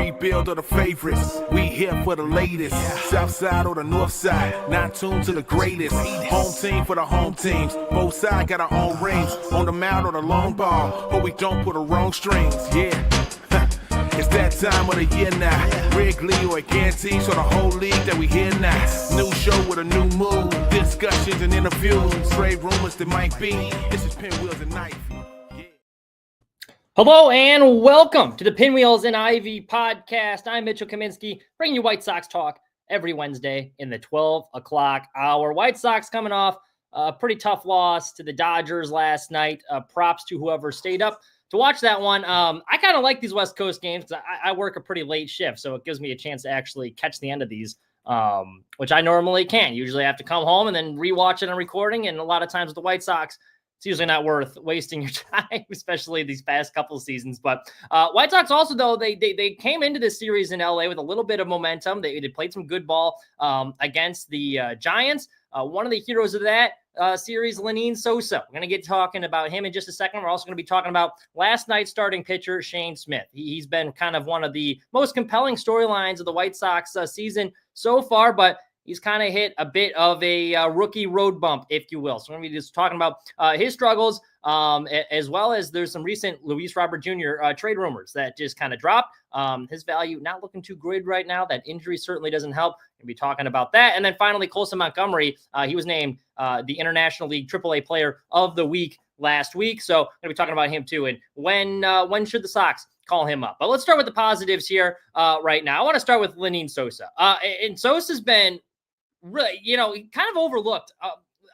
rebuild or the favorites. We here for the latest. South side or the north side. Not tuned to the greatest. Home team for the home teams. Both sides got our own rings. On the mound or the long ball. But we don't put the wrong strings. Yeah. It's that time of the year now. Wrigley or Gantes or the whole league that we hear now. New show with a new mood. Discussions and interviews. Trade rumors that might be. This is Pinwheels and Ivy. Yeah. Hello and welcome to the Pinwheels and Ivy podcast. I'm Mitchell Kaminski, bringing you White Sox talk every Wednesday in the 12 o'clock hour. White Sox coming off a pretty tough loss to the Dodgers last night. Props to whoever stayed up to watch that one. I kind of like these West Coast games because I work a pretty late shift, so it gives me a chance to actually catch the end of these, which I normally can't. Usually I have to come home and then rewatch it on recording, and a lot of times with the White Sox, it's usually not worth wasting your time, especially these past couple of seasons. But White Sox also, though, they came into this series in LA with a little bit of momentum. They played some good ball against the Giants. One of the heroes of that series, Sosa. We're going to get talking about him in just a second. We're also going to be talking about last night's starting pitcher, Shane Smith. He's been kind of one of the most compelling storylines of the White Sox season so far, but he's kind of hit a bit of a rookie road bump, if you will. So we're going to be just talking about his struggles, as well as there's some recent Luis Robert Jr. Trade rumors that just kind of dropped. His value not looking too good right now. That injury certainly doesn't help. We'll be talking about that. And then finally, Colson Montgomery. He was named the International League AAA Player of the Week last week. So we're going to be talking about him too. And when should the Sox call him up? But let's start with the positives here right now. I want to start with Sosa. And Sosa's been really, kind of overlooked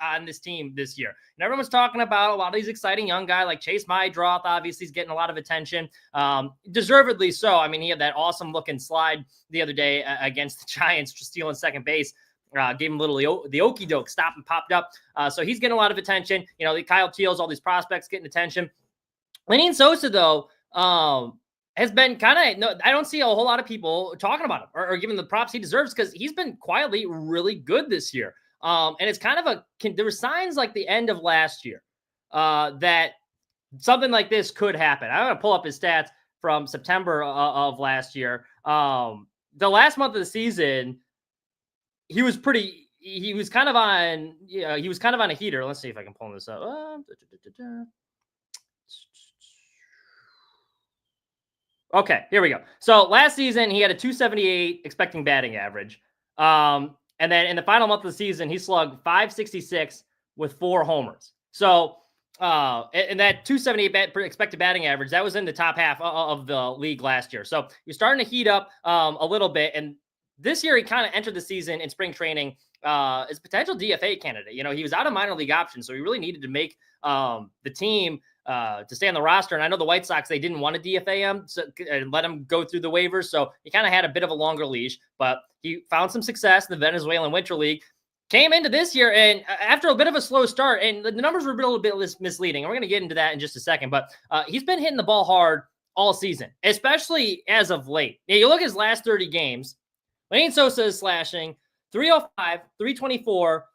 on this team this year. And everyone's talking about a lot of these exciting young guys like Chase Maedroth. Obviously, he's getting a lot of attention. Deservedly so. I mean, he had that awesome looking slide the other day against the Giants, just stealing second base. Gave him a little the okie doke, stop and popped up. So he's getting a lot of attention. The Kyle Teals, all these prospects getting attention. Sosa, though, has been kind of, I don't see a whole lot of people talking about him or giving the props he deserves because he's been quietly really good this year. And it's kind of there were signs like the end of last year that something like this could happen. I'm going to pull up his stats from September of last year. The last month of the season, he was kind of on a heater. Let's see if I can pull this up. Okay, here we go. So last season, he had a 278 expecting batting average. And then in the final month of the season, he slugged 566 with 4 homers. So and that 278 expected batting average, that was in the top half of the league last year. So you're starting to heat up a little bit. And this year, he kind of entered the season in spring training as a potential DFA candidate. He was out of minor league options, so he really needed to make the team to stay on the roster. And I know the White Sox, they didn't want to DFA him and let him go through the waivers. So he kind of had a bit of a longer leash, but he found some success in the Venezuelan Winter League. Came into this year, and after a bit of a slow start, and the numbers were a little bit misleading. And we're going to get into that in just a second, but he's been hitting the ball hard all season, especially as of late. You look at his last 30 games, Sosa is slashing 305, 324,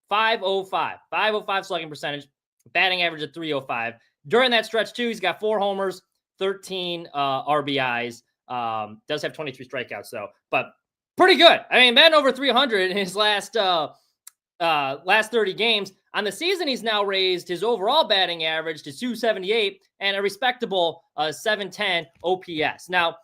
505. 505 slugging percentage, batting average of 305. During that stretch, too, he's got 4 homers, 13 RBIs. Does have 23 strikeouts, though, but pretty good. I mean, batting over 300 in his last 30 games. On the season, he's now raised his overall batting average to 278 and a respectable 710 OPS. Now,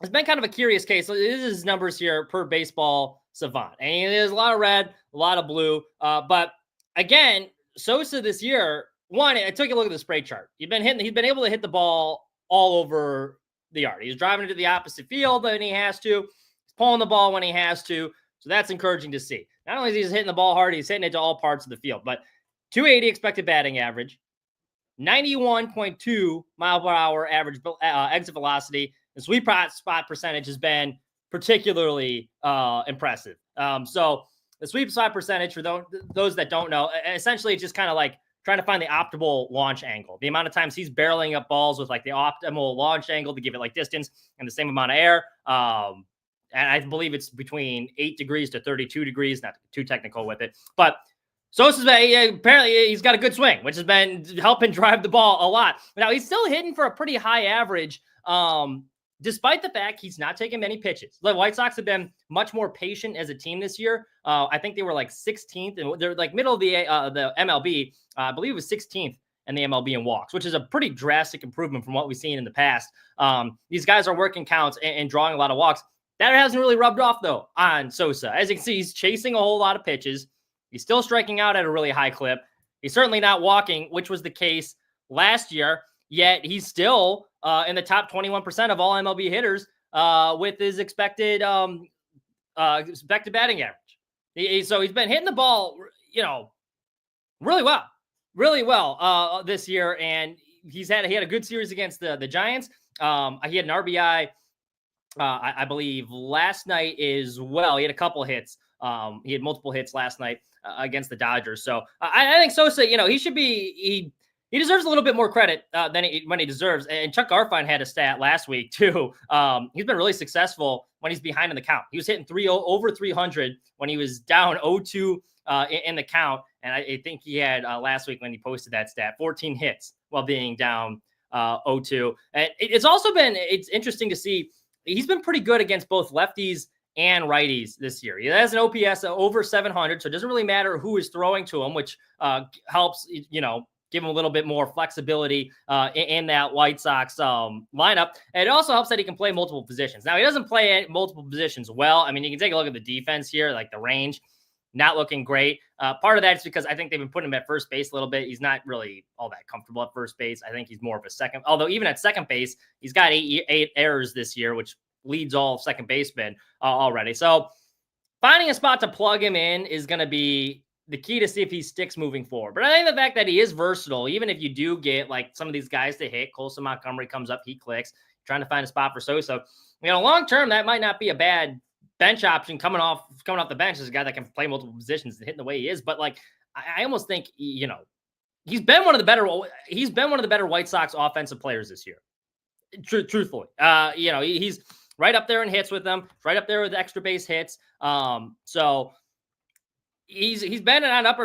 it's been kind of a curious case. So this is his numbers here per Baseball Savant. And there's a lot of red, a lot of blue. But again, Sosa this year, I took a look at the spray chart. He's been able to hit the ball all over the yard. He's driving into the opposite field when he has to. He's pulling the ball when he has to. So that's encouraging to see. Not only is he hitting the ball hard, he's hitting it to all parts of the field. But 280 expected batting average, 91.2 mile per hour average exit velocity. The sweet spot percentage has been particularly impressive. So the sweet spot percentage, for those that don't know, essentially it's just kind of like trying to find the optimal launch angle. The amount of times he's barreling up balls with like the optimal launch angle to give it like distance and the same amount of air. And I believe it's between 8 degrees to 32 degrees, not too technical with it. But Sosa's apparently he's got a good swing, which has been helping drive the ball a lot. Now he's still hitting for a pretty high average despite the fact he's not taking many pitches. The White Sox have been much more patient as a team this year. I think they were like 16th, and they're like middle of the MLB. I believe it was 16th in the MLB in walks, which is a pretty drastic improvement from what we've seen in the past. These guys are working counts and drawing a lot of walks. That hasn't really rubbed off, though, on Sosa. As you can see, he's chasing a whole lot of pitches. He's still striking out at a really high clip. He's certainly not walking, which was the case last year, yet he's still in the top 21% of all MLB hitters with his expected batting average. So he's been hitting the ball, really well this year, and he had a good series against the Giants. He had an RBI, I believe, last night as well. He had a couple hits. He had multiple hits last night against the Dodgers. So I think Sosa, he should be he deserves a little bit more credit than he deserves. And Chuck Garfien had a stat last week too. He's been really successful when he's behind in the count. He was hitting over 300 when he was down 0-2 in the count. And I think he had last week when he posted that stat, 14 hits while being down 0-2. And it's interesting to see. He's been pretty good against both lefties and righties this year. He has an OPS over 700, so it doesn't really matter who is throwing to him, which helps, give him a little bit more flexibility in that White Sox lineup. And it also helps that he can play multiple positions. Now, he doesn't play multiple positions well. I mean, you can take a look at the defense here, like the range, not looking great. Part of that is because I think they've been putting him at first base a little bit. He's not really all that comfortable at first base. I think he's more of a second, although even at second base, he's got eight errors this year, which leads all second basemen already. So finding a spot to plug him in is going to be the key to see if he sticks moving forward. But I think the fact that he is versatile, even if you do get like some of these guys to hit, Colson Montgomery comes up, he clicks, trying to find a spot for Sosa. Long term, that might not be a bad bench option coming off the bench as a guy that can play multiple positions and hit the way he is. But like, I almost think, he's been one of the better White Sox offensive players this year. Truthfully, he's right up there in hits with them, right up there with extra base hits. So he's been on an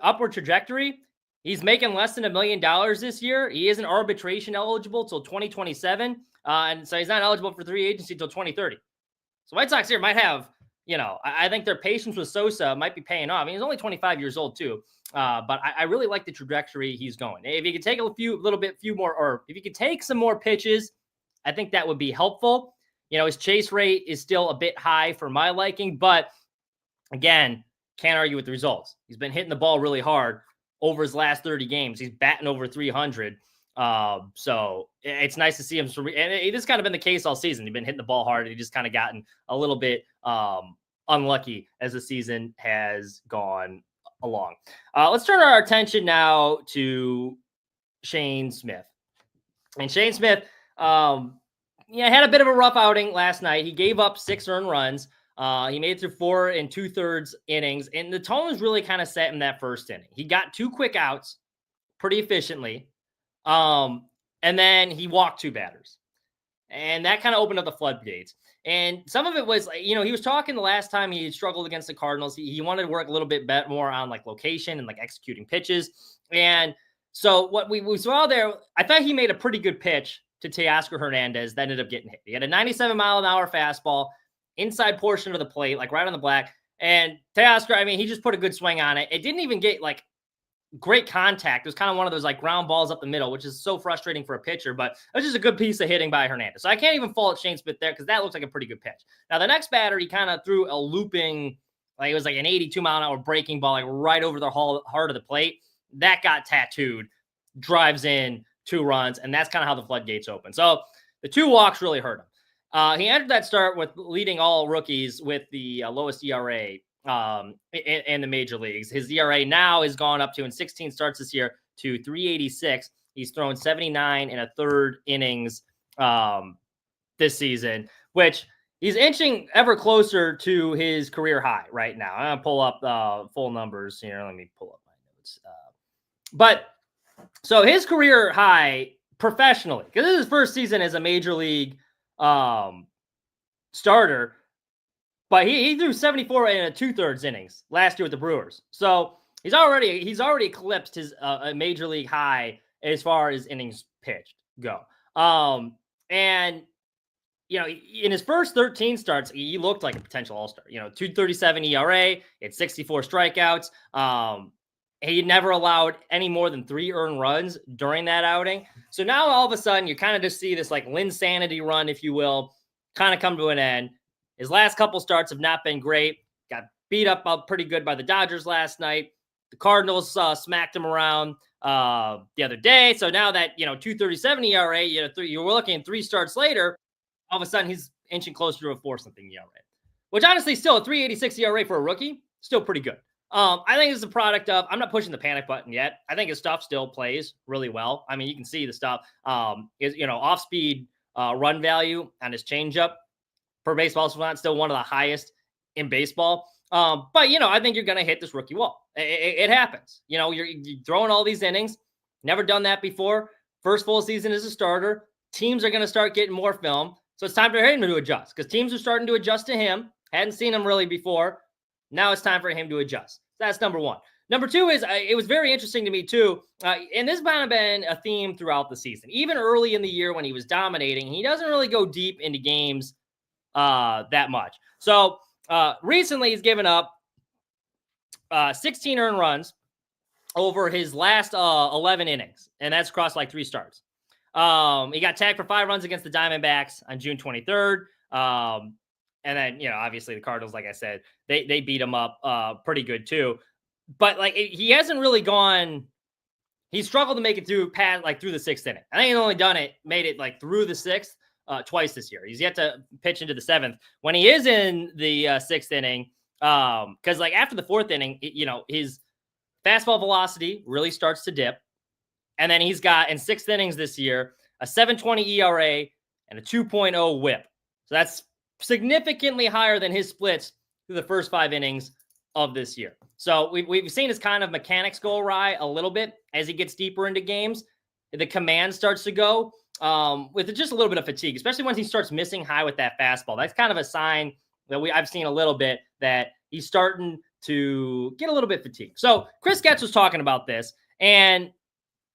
upward trajectory. He's making less than $1 million this year. He isn't arbitration eligible till 2027. And so he's not eligible for free agency till 2030. So White Sox here might have, I think their patience with Sosa might be paying off. I mean, he's only 25 years old too. But I really like the trajectory he's going. If he could take if he could take some more pitches, I think that would be helpful. His chase rate is still a bit high for my liking, but again, can't argue with the results. He's been hitting the ball really hard over his last 30 games. He's batting over 300. So it's nice to see him. And it has kind of been the case all season. He's been hitting the ball hard. He just kind of gotten a little bit unlucky as the season has gone along. Let's turn our attention now to Shane Smith. And Shane Smith, had a bit of a rough outing last night. He gave up 6 earned runs. He made it through 4 2/3 innings, and the tone was really kind of set in that first inning. He got 2 quick outs pretty efficiently, and then he walked 2 batters, and that kind of opened up the floodgates. And some of it was, he was talking the last time he struggled against the Cardinals. He wanted to work a little bit more on like location and like executing pitches. And so what we saw there, I thought he made a pretty good pitch to Teoscar Hernandez that ended up getting hit. He had a 97-mile-an-hour fastball inside portion of the plate, like right on the black. And Teoscar, he just put a good swing on it. It didn't even get like great contact. It was kind of one of those like ground balls up the middle, which is so frustrating for a pitcher, but it was just a good piece of hitting by Hernandez. So I can't even fault Shane Smith there because that looks like a pretty good pitch. Now, the next batter, he kind of threw a looping, like it was like an 82-mile-an-hour breaking ball, like right over the heart of the plate. That got tattooed, drives in 2 runs, and that's kind of how the floodgates open. So the 2 walks really hurt him. He entered that start with leading all rookies with the lowest ERA in the major leagues. His ERA now has gone up to, in 16 starts this year, to 3.86. He's thrown 79 1/3 innings this season, which he's inching ever closer to his career high right now. I'm going to pull up full numbers here. Let me pull up my notes. But so his career high professionally, because this is his first season as a major league starter, but he threw 74 2/3 innings last year with the Brewers. So he's already eclipsed his major league high as far as innings pitched go. And in his first 13 starts, he looked like a potential all-star. 2.37 ERA, it's 64 strikeouts. He never allowed any more than 3 earned runs during that outing. So now all of a sudden you kind of just see this like Linsanity run, if you will, kind of come to an end. His last couple starts have not been great. Got beat up pretty good by the Dodgers last night. The Cardinals smacked him around the other day. So now that, 2.37 ERA, you were looking 3 starts later, all of a sudden he's inching closer to a 4-something ERA, which honestly still a 3.86 ERA for a rookie, still pretty good. I think it's a product of, I'm not pushing the panic button yet. I think his stuff still plays really well. I mean, you can see the stuff is, off speed run value on his changeup per baseball is still one of the highest in baseball. But, I think you're going to hit this rookie wall. It happens. You're throwing all these innings. Never done that before. First full season as a starter. Teams are going to start getting more film. So it's time for him to adjust because teams are starting to adjust to him. Hadn't seen him really before. Now it's time for him to adjust. That's number one. Number two is it was very interesting to me too. And this has kind of been a theme throughout the season. Even early in the year when he was dominating, he doesn't really go deep into games that much. So recently he's given up 16 earned runs over his last 11 innings. And that's across like 3 starts. He got tagged for 5 runs against the Diamondbacks on June 23rd. And then, obviously the Cardinals, like I said, they beat him up pretty good too. But like he hasn't really gone. He struggled to make it through through the 6th inning. I think he's only made it like through the 6th twice this year. He's yet to pitch into the 7th. When he is in the 6th inning, because like after the 4th inning, his fastball velocity really starts to dip. And then he's got in 6th innings this year a 7.20 ERA and a 2.0 WHIP. So that's significantly higher than his splits through the first 5 innings of this year. So we've seen his kind of mechanics go awry a little bit as he gets deeper into games. The command starts to go with just a little bit of fatigue, especially once he starts missing high with that fastball. That's kind of a sign that I've seen a little bit that he's starting to get a little bit fatigued. So Chris Getz was talking about this, and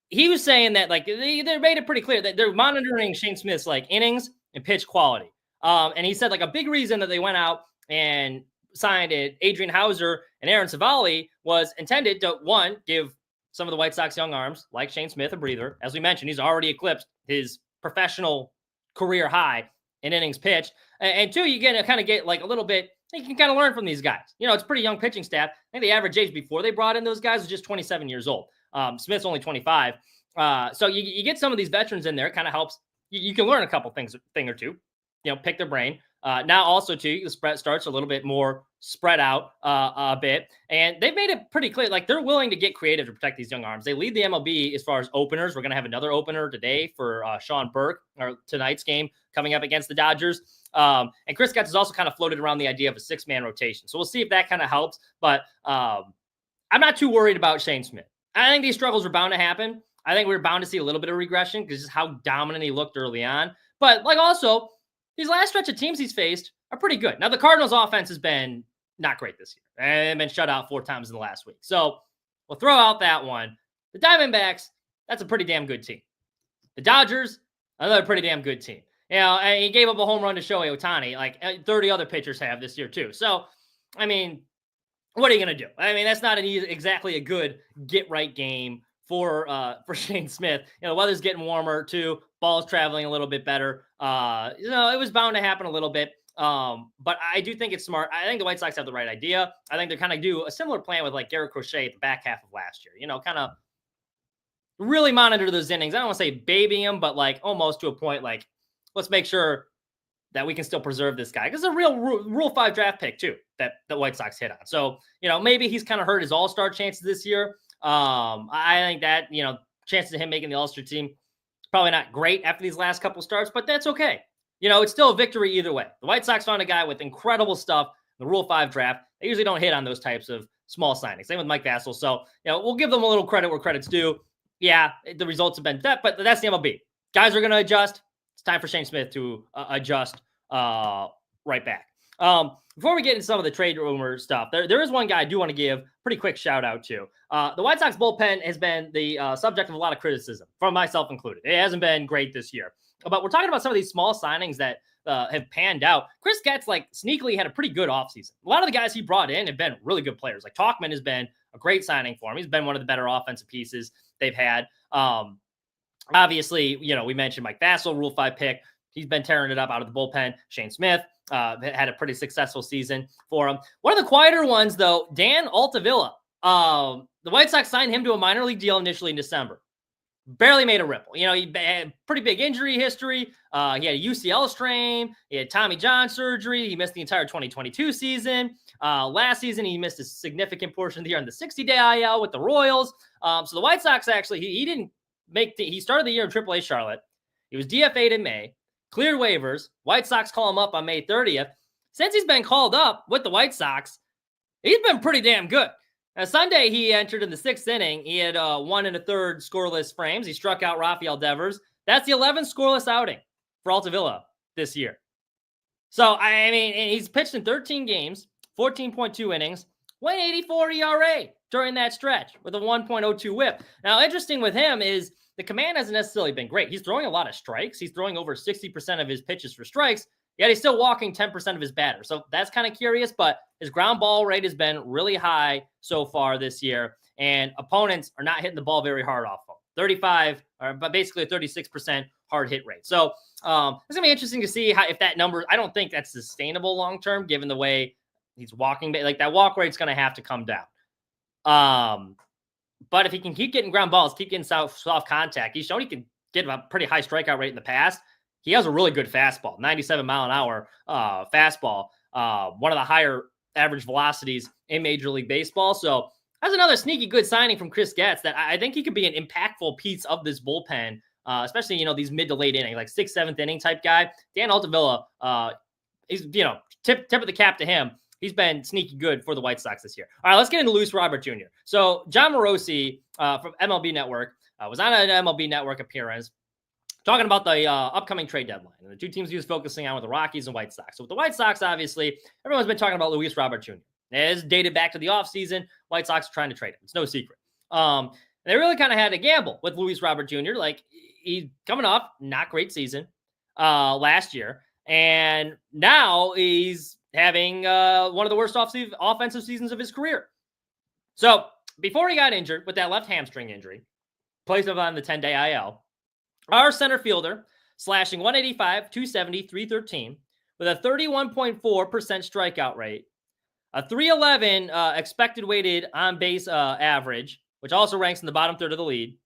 he was saying that like they made it pretty clear that they're monitoring Shane Smith's like innings and pitch quality. And he said like a big reason that they went out and signed Adrian Hauser and Aaron Savali was intended to, one, give some of the White Sox young arms like Shane Smith a breather. As we mentioned, he's already eclipsed his professional career high in innings pitched. And 2, you kind of get like a little bit, you can kind of learn from these guys. It's pretty young pitching staff. I think the average age before they brought in those guys was just 27 years old. Smith's only 25. So you get some of these veterans in there. It kind of helps. You can learn a couple thing or two. Pick their brain. Now also too, the spread starts a little bit more spread out a bit. And they've made it pretty clear, like they're willing to get creative to protect these young arms. They lead the MLB as far as openers. We're going to have another opener today for Sean Burke, or tonight's game coming up against the Dodgers. And Chris Getz has also kind of floated around the idea of a 6-man rotation. So we'll see if that kind of helps. But I'm not too worried about Shane Smith. I think these struggles were bound to happen. I think we were bound to see a little bit of regression because just how dominant he looked early on. But like also, these last stretch of teams he's faced are pretty good. Now, the Cardinals' offense has been not great this year. They've been shut out 4 times in the last week. So we'll throw out that one. The Diamondbacks, that's a pretty damn good team. The Dodgers, another pretty damn good team. And he gave up a home run to Shohei Ohtani, like 30 other pitchers have this year too. So, I mean, what are you going to do? I mean, that's not exactly a good get-right game for Shane Smith. The weather's getting warmer too. Ball's traveling a little bit better. It was bound to happen a little bit. But I do think it's smart. I think the White Sox have the right idea. I think they're kind of do a similar plan with like Garrett Crochet at the back half of last year. Kind of really monitor those innings. I don't want to say baby him, but like almost to a point like, let's make sure that we can still preserve this guy. Because it's a real Rule 5 draft pick too that the White Sox hit on. So, maybe he's kind of hurt his all-star chances this year. I think that, chances of him making the All-Star team, probably not great after these last couple starts, but that's okay. It's still a victory either way. The White Sox found a guy with incredible stuff in the Rule 5 draft. They usually don't hit on those types of small signings. Same with Mike Vassell. So, we'll give them a little credit where credit's due. Yeah, the results have been that, but that's the MLB. Guys are going to adjust. It's time for Shane Smith to adjust right back. Before we get into some of the trade rumor stuff, there is one guy I do want to give a pretty quick shout out to. The White Sox bullpen has been the subject of a lot of criticism, from myself included. It hasn't been great this year. But we're talking about some of these small signings that have panned out. Chris Getz, like, sneakily had a pretty good offseason. A lot of the guys he brought in have been really good players. Like, Talkman has been a great signing for him. He's been one of the better offensive pieces they've had. Obviously, we mentioned Mike Vassell, Rule 5 pick. He's been tearing it up out of the bullpen. Shane Smith had a pretty successful season for him. One of the quieter ones, though, Dan Altavilla. The White Sox signed him to a minor league deal initially in December. Barely made a ripple. He had pretty big injury history. He had a UCL strain. He had Tommy John surgery. He missed the entire 2022 season. Last season, he missed a significant portion of the year on the 60-day IL with the Royals. So the White Sox actually, he didn't he started the year in AAA Charlotte. He was DFA'd in May, cleared waivers. White Sox call him up on May 30th. Since he's been called up with the White Sox, he's been pretty damn good. Now, Sunday, he entered in the 6th inning. He had 1 1/3 scoreless frames. He struck out Rafael Devers. That's the 11th scoreless outing for Altavilla this year. So, I mean, he's pitched in 13 games, 14.2 innings, 1.84 ERA during that stretch with a 1.02 whip. Now, interesting with him is the command hasn't necessarily been great. He's throwing a lot of strikes. He's throwing over 60% of his pitches for strikes, yet he's still walking 10% of his batters. So that's kind of curious, but his ground ball rate has been really high so far this year, and opponents are not hitting the ball very hard off him. 35, but basically a 36% hard hit rate. So it's going to be interesting to see if that number, I don't think that's sustainable long-term, given the way he's walking. Like, that walk rate's going to have to come down. But if he can keep getting ground balls, keep getting soft contact, he's shown he can get a pretty high strikeout rate in the past. He has a really good fastball, 97 mile an hour fastball, one of the higher average velocities in Major League Baseball. So that's another sneaky good signing from Chris Getz that I think he could be an impactful piece of this bullpen, especially, these mid to late inning, like 6th, 7th inning type guy. Dan Altavilla, he's, tip of the cap to him. He's been sneaky good for the White Sox this year. All right, let's get into Luis Robert Jr. So John Morosi from MLB Network was on an MLB Network appearance talking about the upcoming trade deadline and the two teams he was focusing on were the Rockies and White Sox. So with the White Sox, obviously, everyone's been talking about Luis Robert Jr. It's dated back to the offseason. White Sox are trying to trade him. It's no secret. They really kind of had to gamble with Luis Robert Jr. Like, he's coming off not great season last year, and now he's having one of the worst offensive seasons of his career. So before he got injured with that left hamstring injury, placed him on the 10-day IL, our center fielder slashing 185, 270, 313 with a 31.4% strikeout rate, a 311 expected weighted on base average, which also ranks in the bottom third of the league,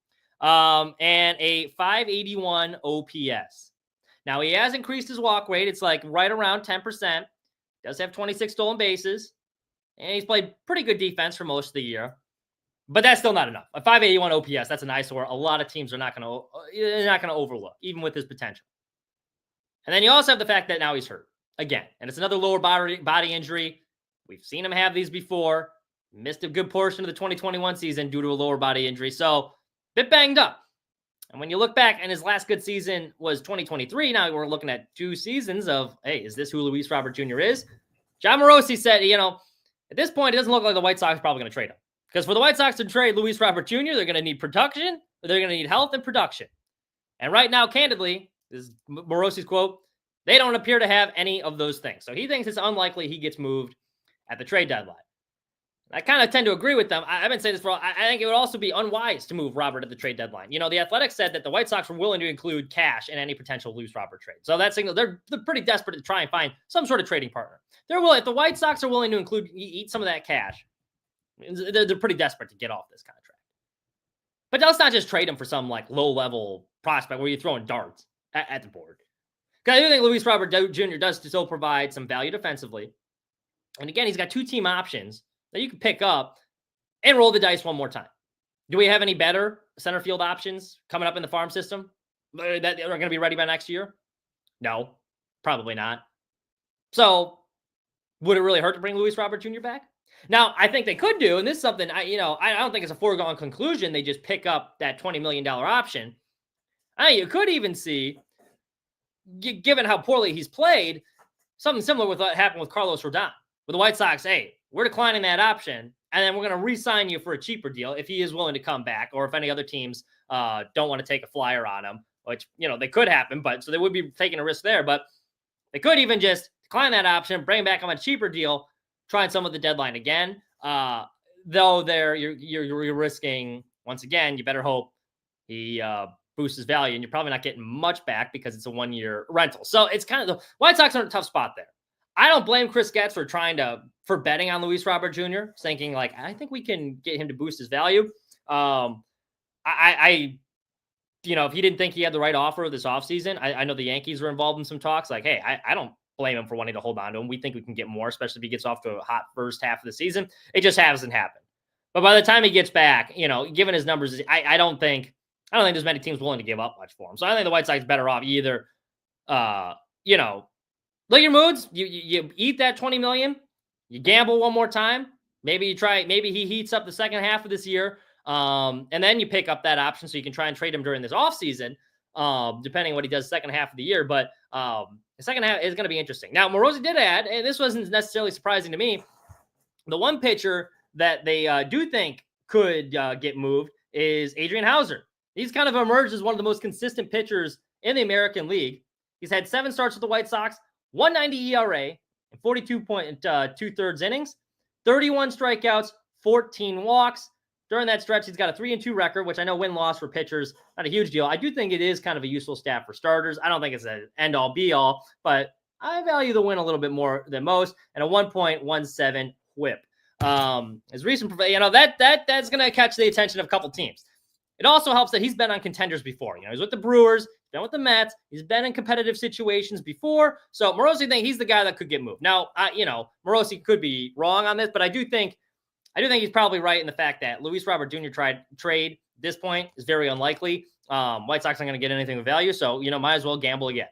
and a 581 OPS. Now, he has increased his walk rate. It's like right around 10%. Does have 26 stolen bases, and he's played pretty good defense for most of the year. But that's still not enough. A 581 OPS, that's an eyesore. A lot of teams are not going to overlook, even with his potential. And then you also have the fact that now he's hurt again, and it's another lower body injury. We've seen him have these before. Missed a good portion of the 2021 season due to a lower body injury, so a bit banged up. And when you look back, and his last good season was 2023. Now we're looking at 2 seasons of, hey, is this who Luis Robert Jr. is? John Morosi said, at this point, it doesn't look like the White Sox are probably going to trade him. Because for the White Sox to trade Luis Robert Jr., they're going to need production, or they're going to need health and production. And right now, candidly, this is Morosi's quote, they don't appear to have any of those things. So he thinks it's unlikely he gets moved at the trade deadline. I kind of tend to agree with them. I've been saying this for I think it would also be unwise to move Robert at the trade deadline. The Athletic said that the White Sox were willing to include cash in any potential Luis Robert trade. So that signal they're pretty desperate to try and find some sort of trading partner. They're willing. If the White Sox are willing to eat some of that cash, they're pretty desperate to get off this contract. But let's not just trade him for some like low-level prospect where you're throwing darts at the board. Because I do think Luis Robert Jr. does still provide some value defensively. And again, he's got 2 team options that you can pick up and roll the dice one more time. Do we have any better center field options coming up in the farm system that are going to be ready by next year? No, probably not. So would it really hurt to bring Luis Robert Jr. back? Now, I think they could do, and this is something, I don't think it's a foregone conclusion. They just pick up that $20 million option. You could even see, given how poorly he's played, something similar with what happened with Carlos Rodon. With the White Sox, hey, we're declining that option, and then we're going to re-sign you for a cheaper deal if he is willing to come back, or if any other teams don't want to take a flyer on him, which, they could happen, but so they would be taking a risk there. But They could even just decline that option, bring him back on a cheaper deal, try and sum at the deadline again. Though you're risking, once again, you better hope he boosts his value, and you're probably not getting much back because it's a 1-year rental. So it's kind of the White Sox are in a tough spot there. I don't blame Chris Getz for betting on Luis Robert Jr., thinking like, I think we can get him to boost his value. If he didn't think he had the right offer this offseason, I know the Yankees were involved in some talks. Like, hey, I don't blame him for wanting to hold on to him. We think we can get more, especially if he gets off to a hot first half of the season. It just hasn't happened. But by the time he gets back, given his numbers, I don't think there's many teams willing to give up much for him. So I think the White Sox better off either, look your moods. You eat that $20 million. You gamble one more time. Maybe he heats up the second half of this year. And then you pick up that option so you can try and trade him during this offseason, depending on what he does second half of the year. But the second half is going to be interesting. Now, Morosi did add, and this wasn't necessarily surprising to me, the one pitcher that they do think could get moved is Adrian Hauser. He's kind of emerged as one of the most consistent pitchers in the American League. He's had 7 starts with the White Sox, 1.90 ERA, and 42.2 innings, 31 strikeouts, 14 walks. During that stretch, he's got a 3-2 record, which I know win-loss for pitchers, not a huge deal. I do think it is kind of a useful stat for starters. I don't think it's an end-all, be-all, but I value the win a little bit more than most, and a 1.17 whip. His recent, that's going to catch the attention of a couple teams. It also helps that he's been on contenders before. He's with the Brewers, been with the Mets. He's been in competitive situations before. So Morosi thinks he's the guy that could get moved. Now, Morosi could be wrong on this, but I do think he's probably right in the fact that Luis Robert Jr. trade at this point is very unlikely. White Sox aren't going to get anything of value, so might as well gamble again.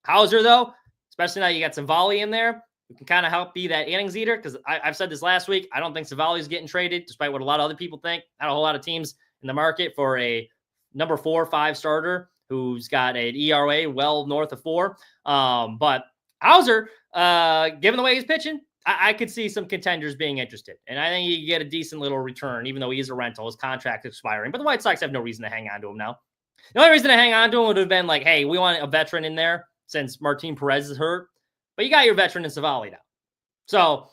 Hauser, though, especially now you got Savali in there, who can kind of help be that innings eater, because I've said this last week. I don't think Savali's getting traded, despite what a lot of other people think. Not a whole lot of teams in the market for a number 4 or 5 starter who's got an ERA well north of 4. But Hauser, given the way he's pitching, I could see some contenders being interested. And I think you get a decent little return, even though he is a rental. His contract is expiring. But the White Sox have no reason to hang on to him now. The only reason to hang on to him would have been like, hey, we want a veteran in there since Martin Perez is hurt. But you got your veteran in Savali now. So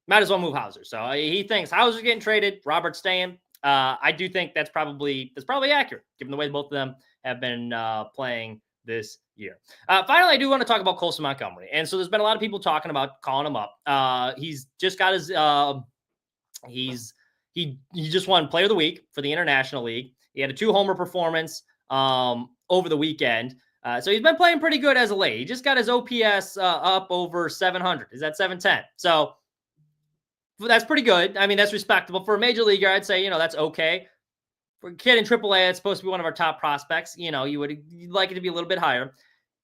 might as well move Hauser. So he thinks Hauser's getting traded, Robert's staying. I do think that's probably accurate, given the way both of them have been playing this year. Finally, I do want to talk about Colson Montgomery. And so there's been a lot of people talking about calling him up. He's just got his he just won Player of the Week for the International League. He had a 2-homer performance over the weekend. So he's been playing pretty good as of late. He just got his OPS up over 700. Is that 710? So that's pretty good. I mean, that's respectable. For a major leaguer, I'd say, that's okay. For a kid in AAA, it's supposed to be one of our top prospects. You'd like it to be a little bit higher.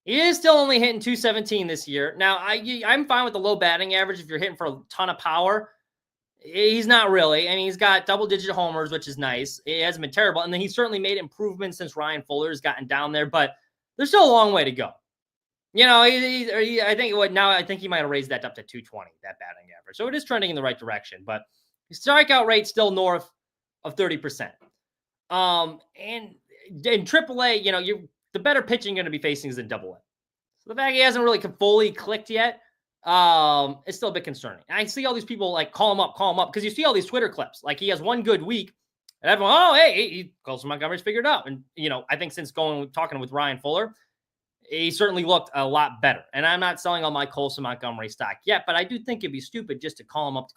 He is still only hitting 217 this year. Now, I'm fine with the low batting average if you're hitting for a ton of power. He's not really. I mean, he's got double-digit homers, which is nice. It hasn't been terrible. And then he's certainly made improvements since Ryan Fuller has gotten down there. But there's still a long way to go. I think he might have raised that up to 220, that batting average. So it is trending in the right direction. But his strikeout rate's still north of 30%. And in AAA, the better pitching you're going to be facing is in AA. So the fact he hasn't really fully clicked yet, it's still a bit concerning. And I see all these people like call him up, because you see all these Twitter clips. Like he has one good week, and everyone, Colson Montgomery's figured out. And I think since talking with Ryan Fuller, he certainly looked a lot better. And I'm not selling all my Colson Montgomery stock yet, but I do think it'd be stupid just to call him up.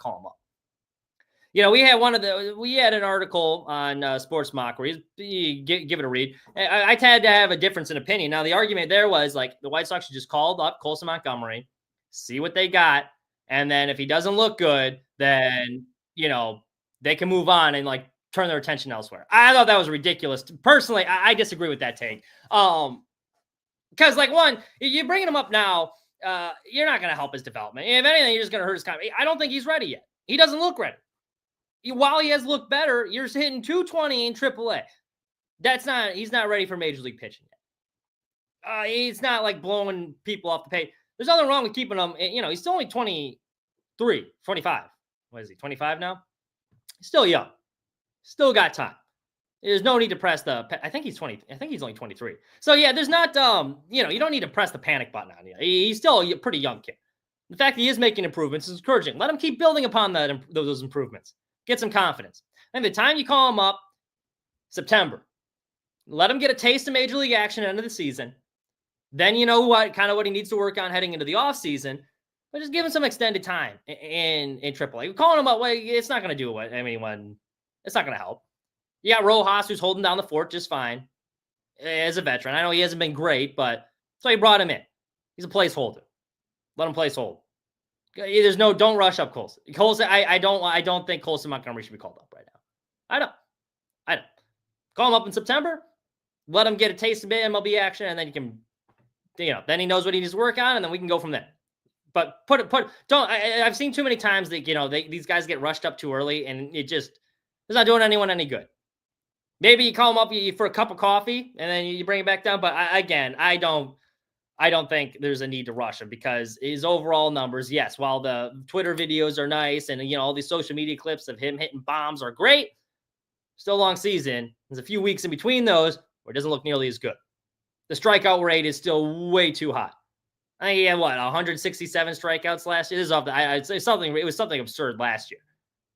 We had an article on Sports Mock where give it a read. I had to have a difference in opinion. Now, the argument there was like the White Sox should just call up Colson Montgomery, see what they got. And then if he doesn't look good, then, they can move on and like turn their attention elsewhere. I thought that was ridiculous. Personally, I disagree with that take. Because like one, you're bringing him up now, you're not going to help his development. If anything, you're just going to hurt his confidence. I don't think he's ready yet. He doesn't look ready. While he has looked better, you're hitting 220 in AAA. He's not ready for major league pitching yet. He's not like blowing people off the page. There's nothing wrong with keeping him. He's still only 25. What is he, 25 now? He's still young. Still got time. There's no need to press I think he's 20. I think he's only 23. So yeah, there's not, you don't need to press the panic button on you. He's still a pretty young kid. The fact that he is making improvements is encouraging. Let him keep building upon those improvements. Get some confidence. And the time you call him up, September, let him get a taste of major league action at the end of the season. Then you know what he needs to work on heading into the offseason. But just give him some extended time in AAA. Calling him up, well, it's not going to do what anyone. It's not going to help. You got Rojas, who's holding down the fort just fine as a veteran. I know he hasn't been great, but so you brought him in. He's a placeholder. Let him placehold. Don't rush up Colson. I don't think Colson Montgomery should be called up right now. I don't. Call him up in September. Let him get a taste of MLB action, and then you can, then he knows what he needs to work on, and then we can go from there. But I've seen too many times that, these guys get rushed up too early, and it's not doing anyone any good. Maybe you call him up for a cup of coffee, and then you bring him back down. But I don't think there's a need to rush him, because his overall numbers, yes, while the Twitter videos are nice and, all these social media clips of him hitting bombs are great, still a long season. There's a few weeks in between those where it doesn't look nearly as good. The strikeout rate is still way too high. I think he had 167 strikeouts last year. This is off it was something absurd last year.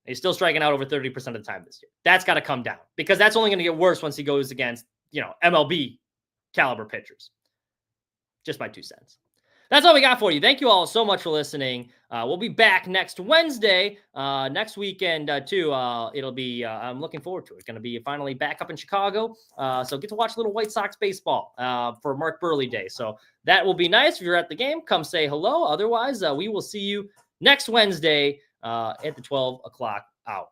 He's still striking out over 30% of the time this year. That's got to come down, because that's only going to get worse once he goes against, MLB caliber pitchers. Just my 2 cents. That's all we got for you. Thank you all so much for listening. We'll be back next Wednesday, next weekend too. It'll be, I'm looking forward to it. It's going to be finally back up in Chicago. So get to watch a little White Sox baseball for Mark Burley Day. So that will be nice. If you're at the game, come say hello. Otherwise, we will see you next Wednesday at the 12 o'clock hour.